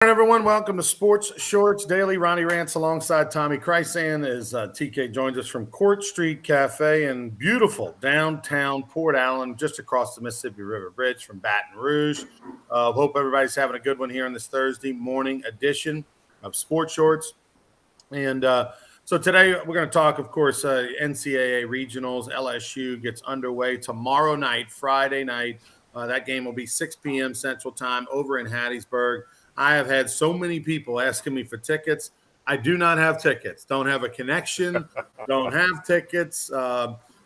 All right, everyone, welcome to Sports Shorts Daily. Ronnie Rants alongside Tommy Krysan as TK joins us from Court Street Cafe in beautiful downtown Port Allen, just across the Mississippi River Bridge from Baton Rouge. Hope everybody's having a good one here on this Thursday morning edition of Sports Shorts. And so today we're going to talk, of course, NCAA Regionals. LSU gets underway tomorrow night, Friday night. That game will be 6 p.m. Central Time over in Hattiesburg. I have had so many people asking me for tickets. I do not have tickets. Don't have a connection. Don't have tickets.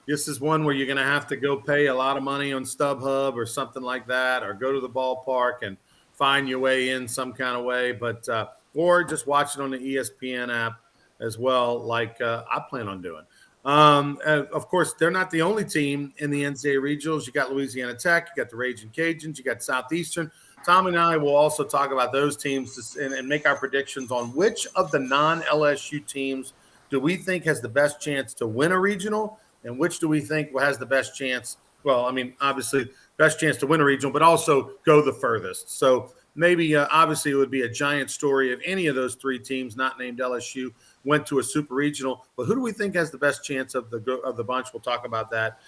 This is one where you're going to have to go pay a lot of money on StubHub or something like that, or go to the ballpark and find your way in some kind of way. But or just watch it on the ESPN app as well, like I plan on doing. Of course, they're not the only team in the NCAA Regionals. You got Louisiana Tech, you got the Raging Cajuns, you got Southeastern. Tom and I will also talk about those teams and make our predictions on which of the non-LSU teams do we think has the best chance to win a regional, and which do we think has the best chance. Well, I mean, obviously, best chance to win a regional, but also go the furthest. So maybe, obviously, it would be a giant story if any of those three teams, not named LSU, went to a super regional. But who do we think has the best chance of the bunch? We'll talk about that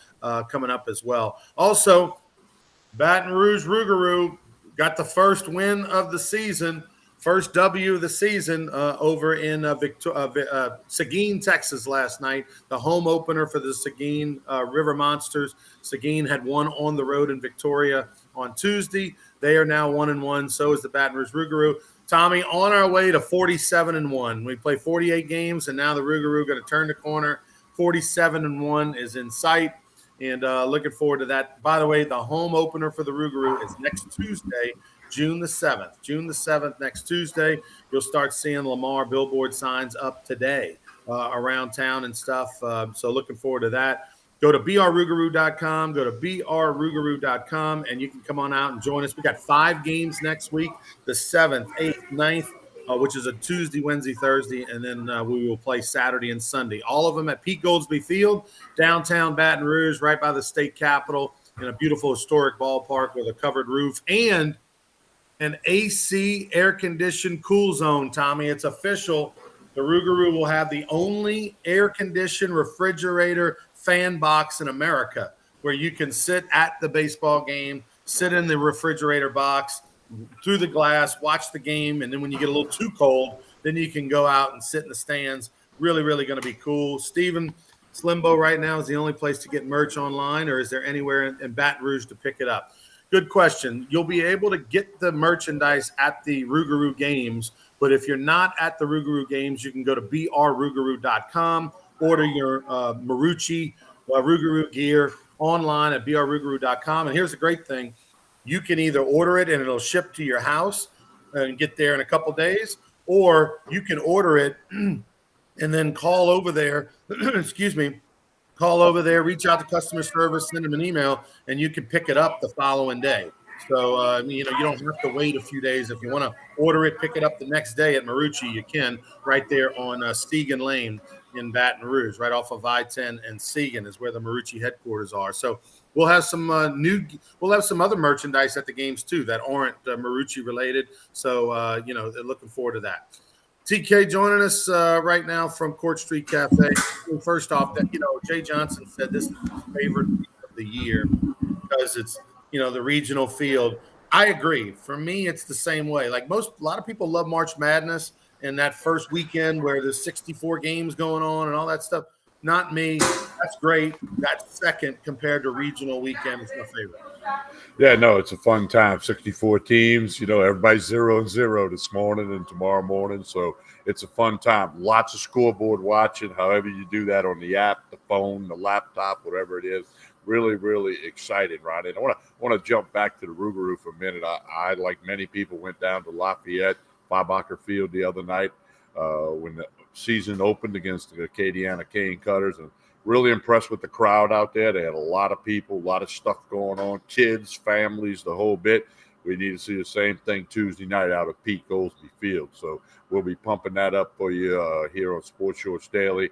coming up as well. Also, Baton Rouge Rougarou got the first win of the season, first W of the season over in Seguin, Texas last night, the home opener for the Seguin River Monsters. Seguin had won on the road in Victoria on Tuesday. They are now 1-1. So is the Baton Rouge Rougarou. Tommy, on our way to 47-1. We play 48 games, and now the Rougarou going to turn the corner. 47-1 is in sight. And looking forward to that. By the way, the home opener for the Rougarou is next Tuesday, June the 7th. June the 7th, next Tuesday. You'll start seeing Lamar billboard signs up today around town and stuff. So looking forward to that. Go to brrougarou.com. Go to brrougarou.com, and you can come on out and join us. We got 5 games next week, the 7th, 8th, 9th. Which is a Tuesday, Wednesday, Thursday, and then we will play Saturday and Sunday. All of them at Pete Goldsby Field, downtown Baton Rouge, right by the state capitol, in a beautiful historic ballpark with a covered roof and an AC air-conditioned cool zone, Tommy. It's official. The Rougarou will have the only air-conditioned refrigerator fan box in America where you can sit at the baseball game, sit in the refrigerator box, through the glass, watch the game, and then when you get a little too cold, then you can go out and sit in the stands. Really, really going to be cool. Steven, Slimbo right now is the only place to get merch online, or is there anywhere in Baton Rouge to pick it up? Good question. You'll be able to get the merchandise at the Rougarou games, but if you're not at the Rougarou games, you can go to brrougarou.com, order your Marucci Rougarou gear online at brrougarou.com. And here's the great thing. You can either order it and it'll ship to your house and get there in a couple days, or you can order it and then call over there, call over there, reach out to customer service, send them an email, and you can pick it up the following day. So, you don't have to wait a few days. If you want to order it, pick it up the next day at Marucci, you can, right there on Stegan Lane in Baton Rouge, right off of I-10 and Seguin is where the Marucci headquarters are. So we'll have some we'll have some other merchandise at the games too that aren't Marucci related. So, they're looking forward to that. TK joining us right now from Court Street Cafe. First off, that Jay Johnson said this is his favorite week of the year because it's the regional field. I agree. For me, it's the same way. Like a lot of people love March Madness and that first weekend where there's 64 games going on and all that stuff. Not me. That's great. That's second compared to regional weekend. It's my favorite. Yeah, no, it's a fun time. 64 teams. Everybody's 0-0 this morning and tomorrow morning. So it's a fun time. Lots of scoreboard watching, however you do that on the app, the phone, the laptop, whatever it is. Really, really exciting, Ronnie. And I want to jump back to the Rougarou for a minute. I, like many people, went down to Lafayette, Fabacher Field the other night when the season opened against the Acadiana Cane Cutters, and really impressed with the crowd out there. They had a lot of people, a lot of stuff going on, kids, families, the whole bit. we need to see the same thing Tuesday night out of Pete Goldsby Field. So we'll be pumping that up for you here on Sports Shorts Daily.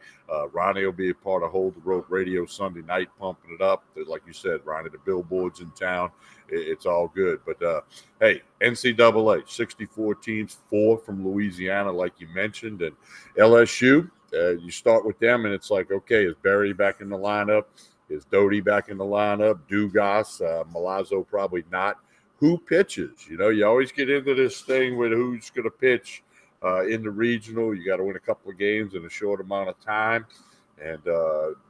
Ronnie will be a part of Hold the Rope Radio Sunday night, pumping it up. Like you said, Ronnie, the billboards in town, it's all good. But, hey, NCAA, 64 teams, 4 from Louisiana, like you mentioned, and LSU, you start with them, and it's like, okay, is Berry back in the lineup? Is Doty back in the lineup? Dugas, Milazzo probably not. Who pitches? You know, you always get into this thing with who's going to pitch in the regional. You got to win a couple of games in a short amount of time. And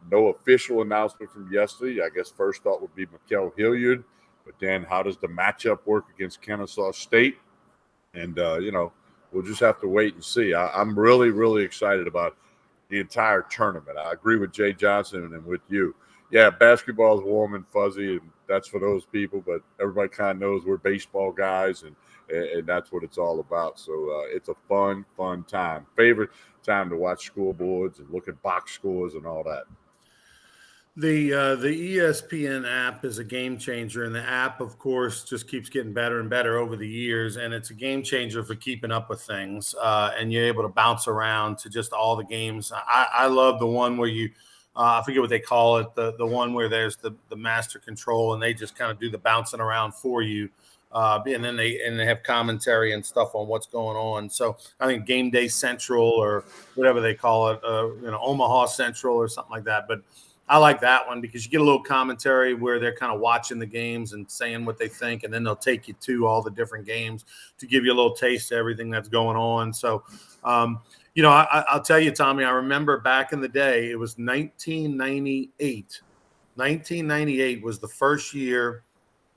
no official announcement from yesterday. I guess first thought would be Mikel Hilliard. But then how does the matchup work against Kennesaw State? And, you know, we'll just have to wait and see. I'm really, really excited about the entire tournament. I agree with Jay Johnson and with you. Yeah, basketball is warm and fuzzy, and that's for those people. But everybody kind of knows we're baseball guys, and that's what it's all about. So it's a fun time. Favorite time to watch scoreboards and look at box scores and all that. The ESPN app is a game changer, and the app, of course, just keeps getting better and better over the years, and it's a game changer for keeping up with things, and you're able to bounce around to just all the games. I love the one where you I forget what they call it, the one where there's the master control, and they just kind of do the bouncing around for you, and then they have commentary and stuff on what's going on. So I think Game Day Central or whatever they call it, Omaha Central or something like that, but I like that one because you get a little commentary where they're kind of watching the games and saying what they think, and then they'll take you to all the different games to give you a little taste of everything that's going on. So, I'll tell you, Tommy, I remember back in the day, it was 1998. 1998 was the first year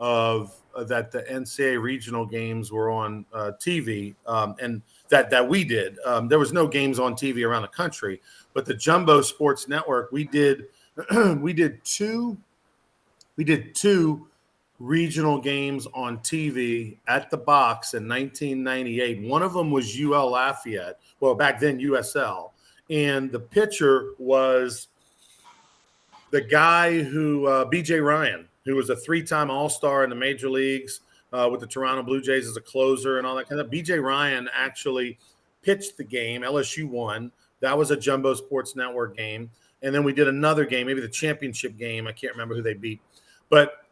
of that the NCAA regional games were on TV, and that we did. There was no games on TV around the country, but the Jumbo Sports Network, we did two regional games on TV at the box in 1998. One of them was UL Lafayette. Well, back then USL. And the pitcher was the guy who, BJ Ryan, who was a 3-time All-Star in the major leagues with the Toronto Blue Jays as a closer and all that kind of. BJ Ryan actually pitched the game. LSU won. That was a Jumbo Sports Network game. And then we did another game, maybe the championship game. I can't remember who they beat. But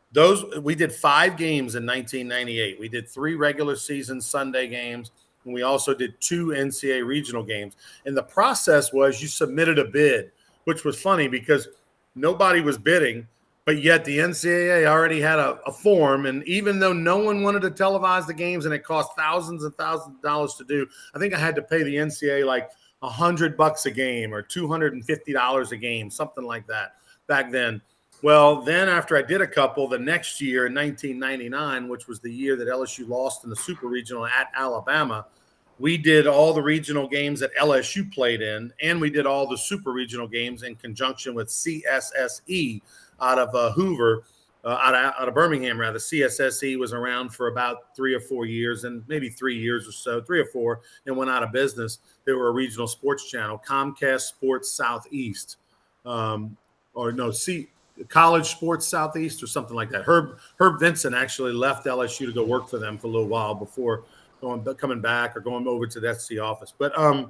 we did 5 games in 1998. We did 3 regular season Sunday games, and we also did 2 NCAA regional games. And the process was you submitted a bid, which was funny because nobody was bidding, but yet the NCAA already had a form. And even though no one wanted to televise the games and it cost thousands and thousands of dollars to do, I think I had to pay the NCAA like $100 a game or $250 a game, something like that back then. Well, then after I did a couple, the next year in 1999, which was the year that LSU lost in the Super Regional at Alabama, we did all the regional games that LSU played in, and we did all the Super Regional games in conjunction with CSSE out of Hoover, out of Birmingham, rather. CSSE was around for about 3 or 4 years, and maybe 3 years or so, 3 or 4, and went out of business. They were a regional sports channel, Comcast Sports Southeast, College Sports Southeast or something like that. Herb Vincent actually left LSU to go work for them for a little while before coming back or going over to the SC office. But I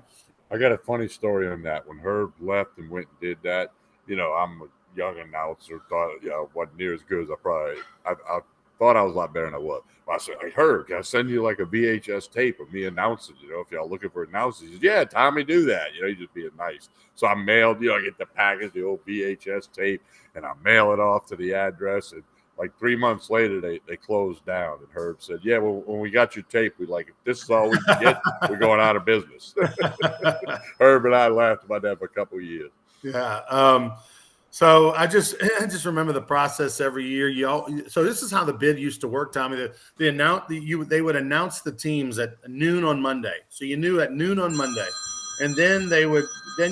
got a funny story on that. When Herb left and went and did that, I'm a young announcer, thought, wasn't near as good as I thought I was a lot better than I was. I said, hey, Herb, can I send you like a VHS tape of me announcing, if y'all looking for announcers? He said, yeah, Tommy, do that. He's just being nice. So I mailed, I get the package, the old VHS tape, and I mail it off to the address. And like 3 months later, they closed down. And Herb said, yeah, well, when we got your tape, if this is all we can get, we're going out of business. Herb and I laughed about that for a couple of years. Yeah. So I just remember the process every year. So this is how the bid used to work, Tommy. They would announce the teams at noon on Monday. So you knew at noon on Monday, and then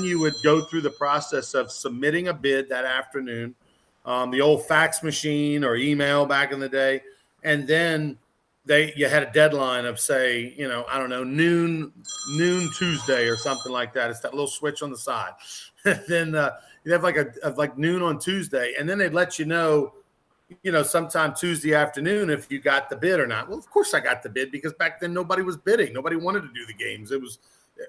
you would go through the process of submitting a bid that afternoon, the old fax machine or email back in the day, and then you had a deadline of say, I don't know, noon Tuesday or something like that. It's that little switch on the side. Then you'd have like noon on Tuesday, and then they'd let you know, sometime Tuesday afternoon if you got the bid or not. Well, of course I got the bid because back then nobody was bidding. Nobody wanted to do the games.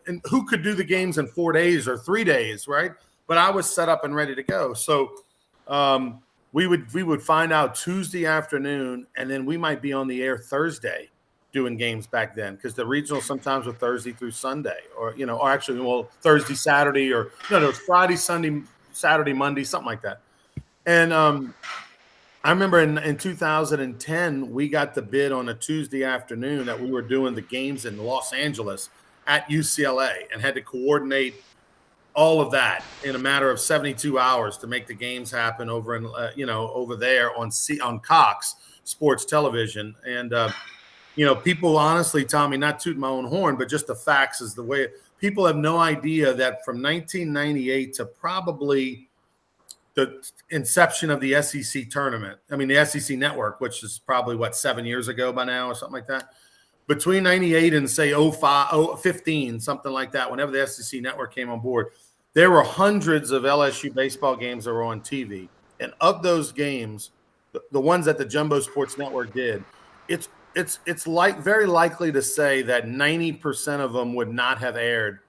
And who could do the games in 4 days or 3 days, right? But I was set up and ready to go. So we would find out Tuesday afternoon, and then we might be on the air Thursday doing games back then because the regional sometimes were Thursday through Sunday, or actually, Thursday, Saturday, or it was Friday, Sunday, Saturday, Monday, something like that. And I remember in 2010 we got the bid on a Tuesday afternoon that we were doing the games in Los Angeles at UCLA and had to coordinate all of that in a matter of 72 hours to make the games happen over in over there on Cox Sports Television. And people, honestly, Tommy, not tooting my own horn, but just the facts is the way people have no idea that from 1998 to probably the inception of the SEC tournament, the SEC network, which is probably 7 years ago by now or something like that. Between 98 and say 15, something like that, whenever the SEC network came on board, there were hundreds of LSU baseball games that were on TV. And of those games, the ones that the Jumbo Sports Network did, it's very likely to say that 90% of them would not have aired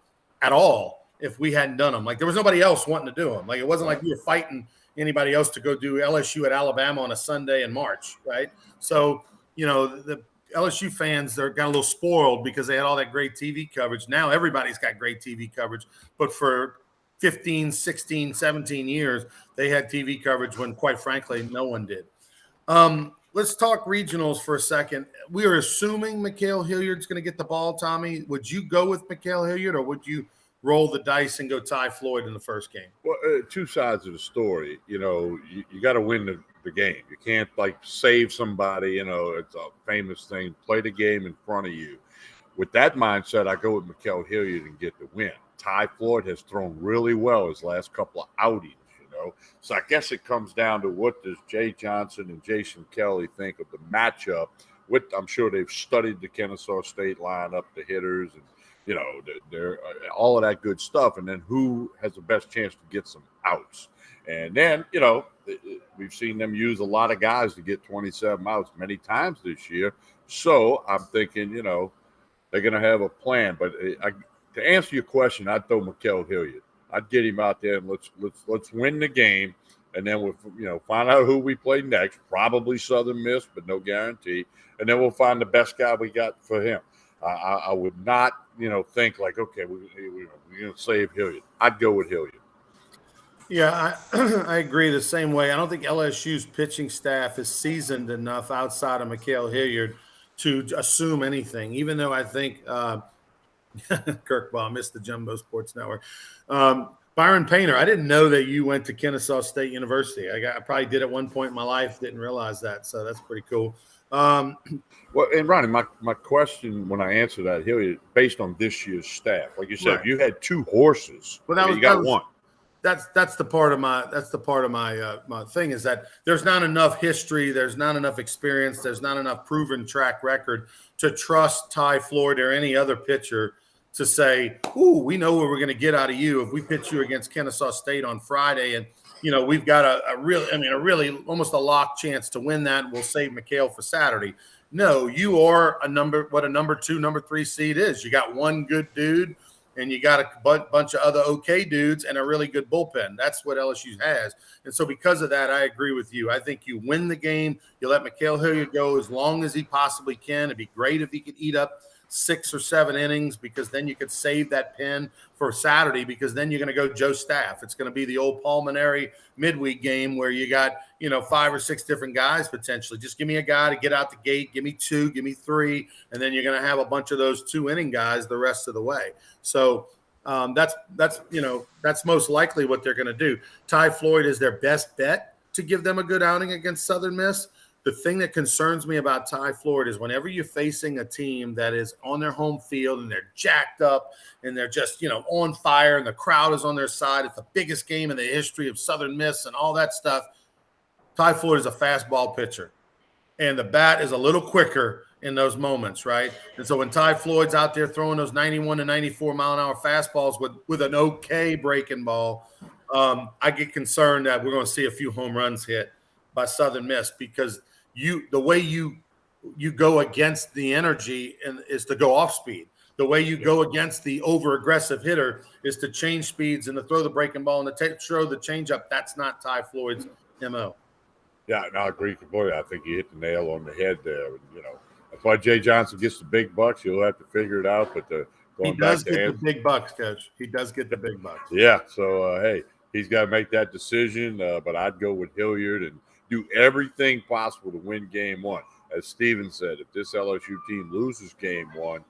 at all if we hadn't done them. Like, there was nobody else wanting to do them. Like, it wasn't like we were fighting anybody else to go do LSU at Alabama on a Sunday in March, right? So, the LSU fans, they got a little spoiled because they had all that great TV coverage. Now everybody's got great TV coverage, but for 15, 16, 17 years, they had TV coverage when, quite frankly, no one did. Let's talk regionals for a second. We are assuming Mikhail Hilliard's going to get the ball, Tommy. Would you go with Mikhail Hilliard, or would you roll the dice and go Ty Floyd in the first game? Well, two sides of the story. You got to win the game. You can't save somebody. It's a famous thing. Play the game in front of you. With that mindset, I go with Mikhail Hilliard and get the win. Ty Floyd has thrown really well his last couple of outings. So I guess it comes down to what does Jay Johnson and Jason Kelly think of the matchup. I'm sure they've studied the Kennesaw State lineup, the hitters, and they're all of that good stuff. And then who has the best chance to get some outs? And then we've seen them use a lot of guys to get 27 outs many times this year. So I'm thinking they're going to have a plan. But to answer your question, I'd throw Mikhail Hilliard. I'd get him out there and let's win the game, and then we'll find out who we play next. Probably Southern Miss, but no guarantee. And then we'll find the best guy we got for him. I would not think okay, we're going to save Hilliard. I'd go with Hilliard. Yeah, I agree the same way. I don't think LSU's pitching staff is seasoned enough outside of Mikhail Hilliard to assume anything. Even though I think. Kirkbaugh, missed the Jumbo Sports Network. Byron Painter, I didn't know that you went to Kennesaw State University. I probably did at one point in my life, didn't realize that. So that's pretty cool. Well, and Ronnie, my question when I answer that, Hilliard, based on this year's staff, like you said, right. If you had two horses, you got one. That's the part of my thing is that there's not enough history, there's not enough experience, there's not enough proven track record to trust Ty Floyd or any other pitcher to say, "Ooh, we know what we're going to get out of you if we pitch you against Kennesaw State on Friday, and we've got a really almost a lock chance to win that. And we'll save Mikhail for Saturday." No, you are a number 2, number 3 seed is. You got one good dude, and you got a bunch of other okay dudes and a really good bullpen. That's what LSU has. And so because of that, I agree with you. I think you win the game. You let Mikhail Hilliard go as long as he possibly can. It'd be great if he could eat up 6 or 7 innings, because then you could save that pen for Saturday, because then you're going to go Joe Staff. It's going to be the old pulmonary midweek game where you got, 5 or 6 different guys potentially. Just give me a guy to get out the gate. Give me 2, give me 3. And then you're going to have a bunch of those 2-inning guys the rest of the way. So that's most likely what they're going to do. Ty Floyd is their best bet to give them a good outing against Southern Miss. The thing that concerns me about Ty Floyd is whenever you're facing a team that is on their home field and they're jacked up and they're just, on fire and the crowd is on their side, it's the biggest game in the history of Southern Miss and all that stuff. Ty Floyd is a fastball pitcher, and the bat is a little quicker in those moments, right? And so when Ty Floyd's out there throwing those 91 to 94 mile an hour fastballs with an okay breaking ball, I get concerned that we're going to see a few home runs hit by Southern Miss, because the way you go against the energy is to go off speed. The way you go against the over aggressive hitter is to change speeds and to throw the breaking ball and to throw the changeup. That's not Ty Floyd's MO. Yeah, no, I agree completely. I think you hit the nail on the head there. That's why Jay Johnson gets the big bucks. He'll have to figure it out. But He does get the big bucks, Coach. He does get the big bucks. Yeah. So, hey, he's got to make that decision. But I'd go with Hilliard and do everything possible to win game one. As Steven said, if this LSU team loses game one,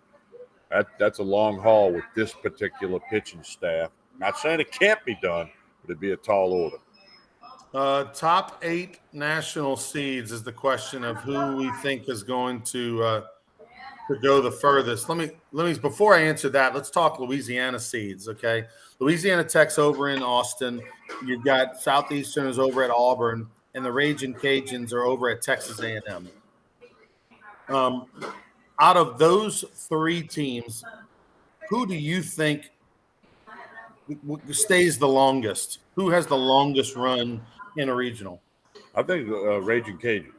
that's a long haul with this particular pitching staff. Not saying it can't be done, but it'd be a tall order. Top 8 national seeds is the question of who we think is going to go the furthest. Let me before I answer that, let's talk Louisiana seeds. Okay, Louisiana Tech's over in Austin. You've got Southeasterners over at Auburn, and the Raging Cajuns are over at Texas A&M. Out of those 3 teams, who do you think stays the longest? Who has the longest run in a regional? I think Raging Cajuns.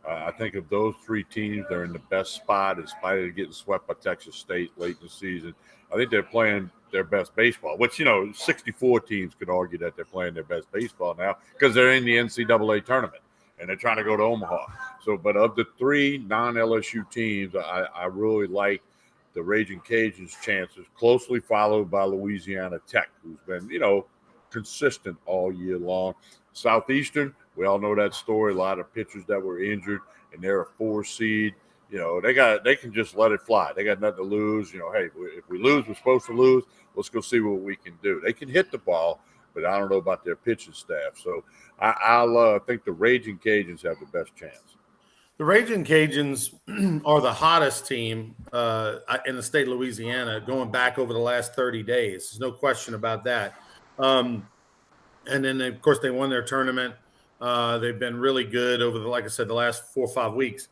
I think of those 3 teams, they're in the best spot in spite of getting swept by Texas State late in the season. I think they're playing their best baseball, which, 64 teams could argue that they're playing their best baseball now because they're in the NCAA tournament and they're trying to go to Omaha. So, but of the 3 non-LSU teams, I really like the Raging Cajuns' chances, closely followed by Louisiana Tech, who's been, consistent all year long. Southeastern, we all know that story. A lot of pitchers that were injured, and they're a 4 seed. They can just let it fly. They got nothing to lose. Hey, if we lose, we're supposed to lose. Let's go see what we can do. They can hit the ball, but I don't know about their pitching staff. So I'll think the Raging Cajuns have the best chance. The Raging Cajuns are the hottest team in the state of Louisiana going back over the last 30 days. There's no question about that. And then, of course, they won their tournament. They've been really good over like I said, the last 4 or 5 weeks.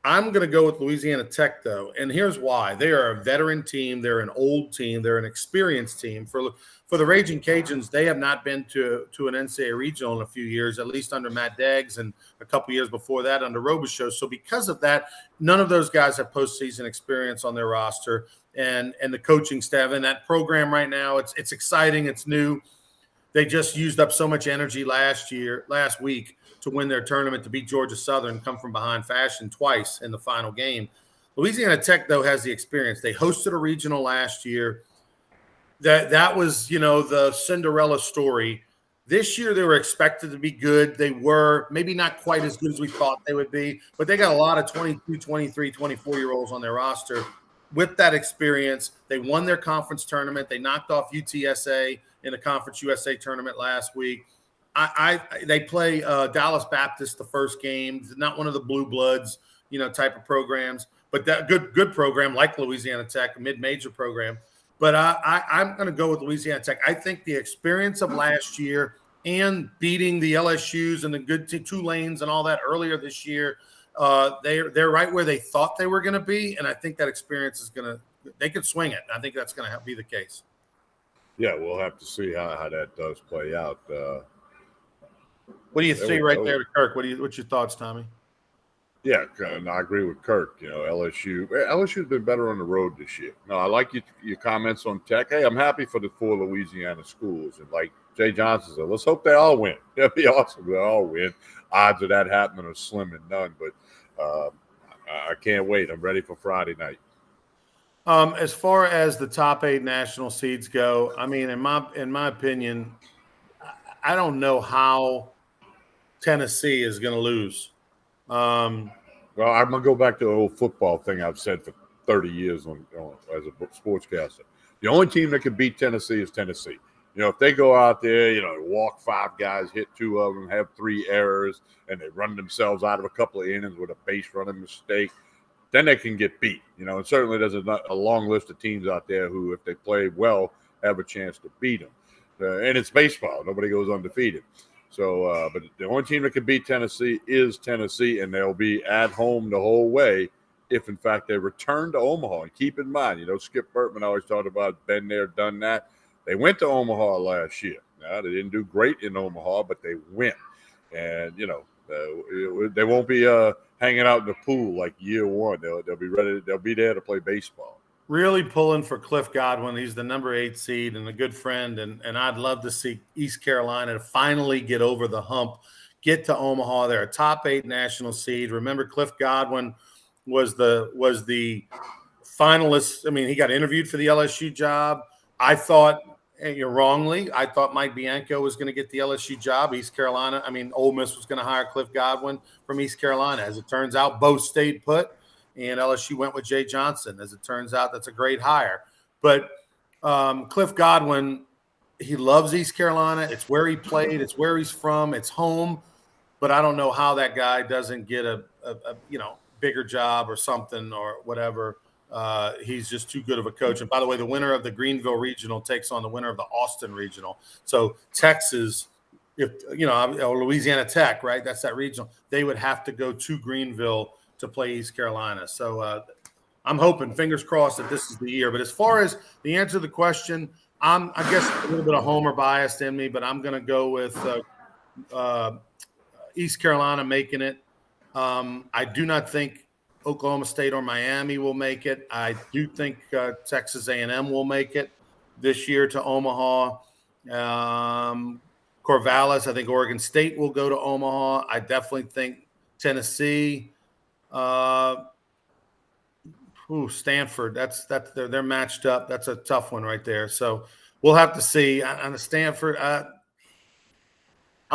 I'm going to go with Louisiana Tech, though, and here's why. They are a veteran team. They're an old team. They're an experienced team. For the Raging Cajuns, they have not been to an Ncaa Regional in a few years, at least under Matt Deggs, and a couple years before that under Robichaux. So because of that, none of those guys have postseason experience on their roster, and the coaching staff and that program right now, it's exciting. It's new. They just used up so much energy last week to win their tournament, to beat Georgia Southern, come from behind fashion twice in the final game. Louisiana Tech, though, has the experience. They hosted a regional last year. That was, the Cinderella story. This year they were expected to be good. They were maybe not quite as good as we thought they would be, but they got a lot of 22, 23, 24-year-olds on their roster. With that experience, they won their conference tournament. They knocked off UTSA in the Conference USA tournament last week. They play Dallas Baptist the first game, not one of the blue bloods, type of programs, but that good program like Louisiana Tech, a mid-major program. But I'm going to go with Louisiana Tech. I think the experience of last year and beating the LSUs and the good Tulanes and all that earlier this year, they're right where they thought they were going to be, and I think that experience they could swing it. I think that's going to be the case. Yeah, we'll have to see how that does play out. What do you see right there to Kirk? What's your thoughts, Tommy? Yeah, and I agree with Kirk. LSU's been better on the road this year. No, I like your comments on Tech. Hey, I'm happy for the 4 Louisiana schools. And like Jay Johnson said, let's hope they all win. That'd be awesome if they all win. Odds of that happening are slim and none. But I can't wait. I'm ready for Friday night. As far as the top 8 national seeds go, I mean, in my opinion, I don't know how Tennessee is going to lose. Well, I'm going to go back to the old football thing I've said for 30 years as a sportscaster. The only team that can beat Tennessee is Tennessee. If they go out there, walk 5 guys, hit 2 of them, have 3 errors, and they run themselves out of a couple of innings with a base running mistake, then they can get beat. And certainly there's a long list of teams out there who, if they play well, have a chance to beat them. And it's baseball. Nobody goes undefeated. So, but the only team that can beat Tennessee is Tennessee, and they'll be at home the whole way if, in fact, they return to Omaha. And keep in mind, Skip Bertman always talked about been there, done that. They went to Omaha last year. Now, they didn't do great in Omaha, but they went. And, They won't be hanging out in the pool like year one. They'll be ready. They'll be there to play baseball. Really pulling for Cliff Godwin. He's the number 8 seed and a good friend. And I'd love to see East Carolina to finally get over the hump, get to Omaha. They're a top 8 national seed. Remember, Cliff Godwin was the finalist. I mean, he got interviewed for the LSU job. I thought, wrongly, I thought Mike Bianco was going to get the LSU job. East Carolina, Ole Miss was going to hire Cliff Godwin from East Carolina. As it turns out, both stayed put. And LSU went with Jay Johnson. As it turns out, that's a great hire. But Cliff Godwin, he loves East Carolina. It's where he played. It's where he's from. It's home. But I don't know how that guy doesn't get a bigger job or something or whatever. He's just too good of a coach. And by the way, the winner of the Greenville Regional takes on the winner of the Austin Regional. So Texas, or Louisiana Tech, right? That's that regional. They would have to go to Greenville to play East Carolina. So I'm hoping, fingers crossed, that this is the year. But as far as the answer to the question, I guess a little bit of homer bias in me, but I'm going to go with East Carolina making it. I do not think Oklahoma State or Miami will make it. I do think Texas A&M will make it this year to Omaha. Corvallis, I think Oregon State will go to Omaha. I definitely think Tennessee. Stanford. They're matched up. That's a tough one right there. So we'll have to see. On the Stanford, I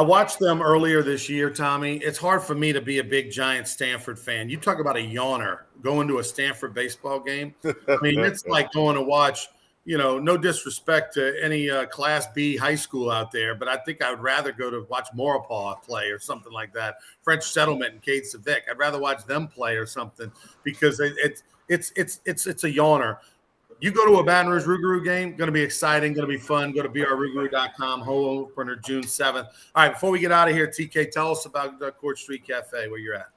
watched them earlier this year, Tommy. It's hard for me to be a big, giant Stanford fan. You talk about a yawner going to a Stanford baseball game. I mean, it's like going to watch, no disrespect to any Class B high school out there, but I think I would rather go to watch Maurepas play or something like that. French Settlement and Kate Civic. I'd rather watch them play or something because it's a yawner. You go to a Baton Rouge Rougarou game, going to be exciting, going to be fun. Go to brrougarou.com, home opener June 7th. All right, before we get out of here, TK, tell us about Court Street Cafe, where you're at.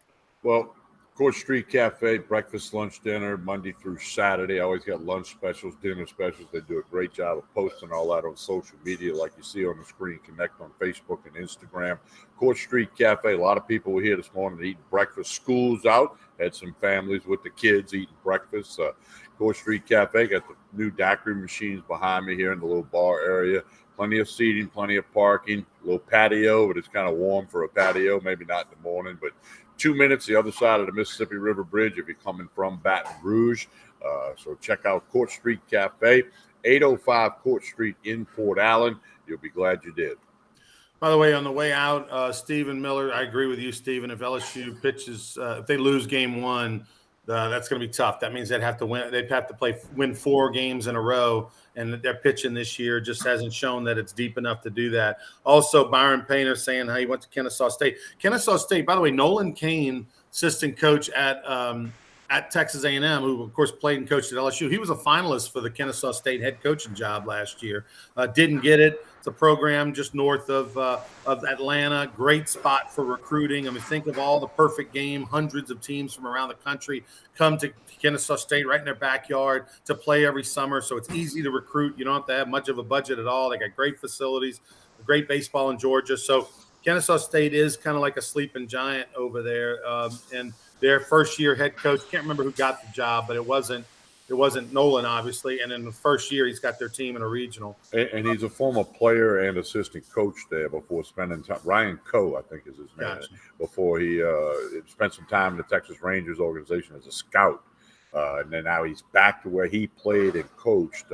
Well, Court Street Cafe, breakfast, lunch, dinner, Monday through Saturday. I always got lunch specials, dinner specials. They do a great job of posting all that on social media like you see on the screen. Connect on Facebook and Instagram. Court Street Cafe, a lot of people were here this morning eating breakfast. School's out. Had some families with the kids eating breakfast. Court Street Cafe got the new daiquiri machines behind me here in the little bar area. Plenty of seating, plenty of parking, a little patio, but it's kind of warm for a patio, maybe not in the morning, but 2 minutes the other side of the Mississippi River Bridge if you're coming from Baton Rouge. So check out Court Street Cafe, 805 Court Street in Port Allen. You'll be glad you did. By the way, on the way out, Stephen Miller, I agree with you, Stephen. If LSU pitches, if they lose game one, that's going to be tough. That means they'd have to win. They'd have to win 4 games in a row, and their pitching this year just hasn't shown that it's deep enough to do that. Also, Byron Painter saying how he went to Kennesaw State. Kennesaw State, by the way, Nolan Kane, assistant coach at Texas A&M, who of course played and coached at LSU. He was a finalist for the Kennesaw State head coaching job last year. Didn't get it. It's a program just north of Atlanta. Great spot for recruiting. I mean, think of all the perfect game. Hundreds of teams from around the country come to Kennesaw State right in their backyard to play every summer. So it's easy to recruit. You don't have to have much of a budget at all. They got great facilities, great baseball in Georgia. So Kennesaw State is kind of like a sleeping giant over there. And their first-year head coach, can't remember who got the job, but it wasn't Nolan, obviously. And in the first year, he's got their team in a regional. And he's a former player and assistant coach there before spending time. Ryan Coe, I think is his name. Gotcha. Before he spent some time in the Texas Rangers organization as a scout. And then now he's back to where he played and coached,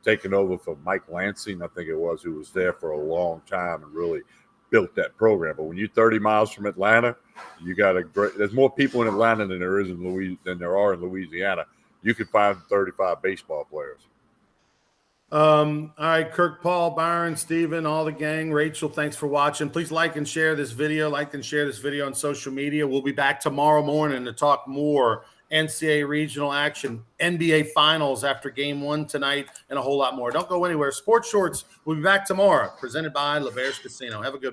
taking over for Mike Lansing, I think it was, who was there for a long time and really built that program. But when you're 30 miles from Atlanta, you got there's more people in Atlanta than there are in Louisiana. You could find 35 baseball players. All right, Kirk, Paul, Byron, Steven, all the gang, Rachel, thanks for watching. Please like and share this video. Like and share this video on social media. We'll be back tomorrow morning to talk more NCAA regional action, NBA finals after game 1 tonight, and a whole lot more. Don't go anywhere. Sports Shorts will be back tomorrow, presented by LeVare's Casino. Have a good one.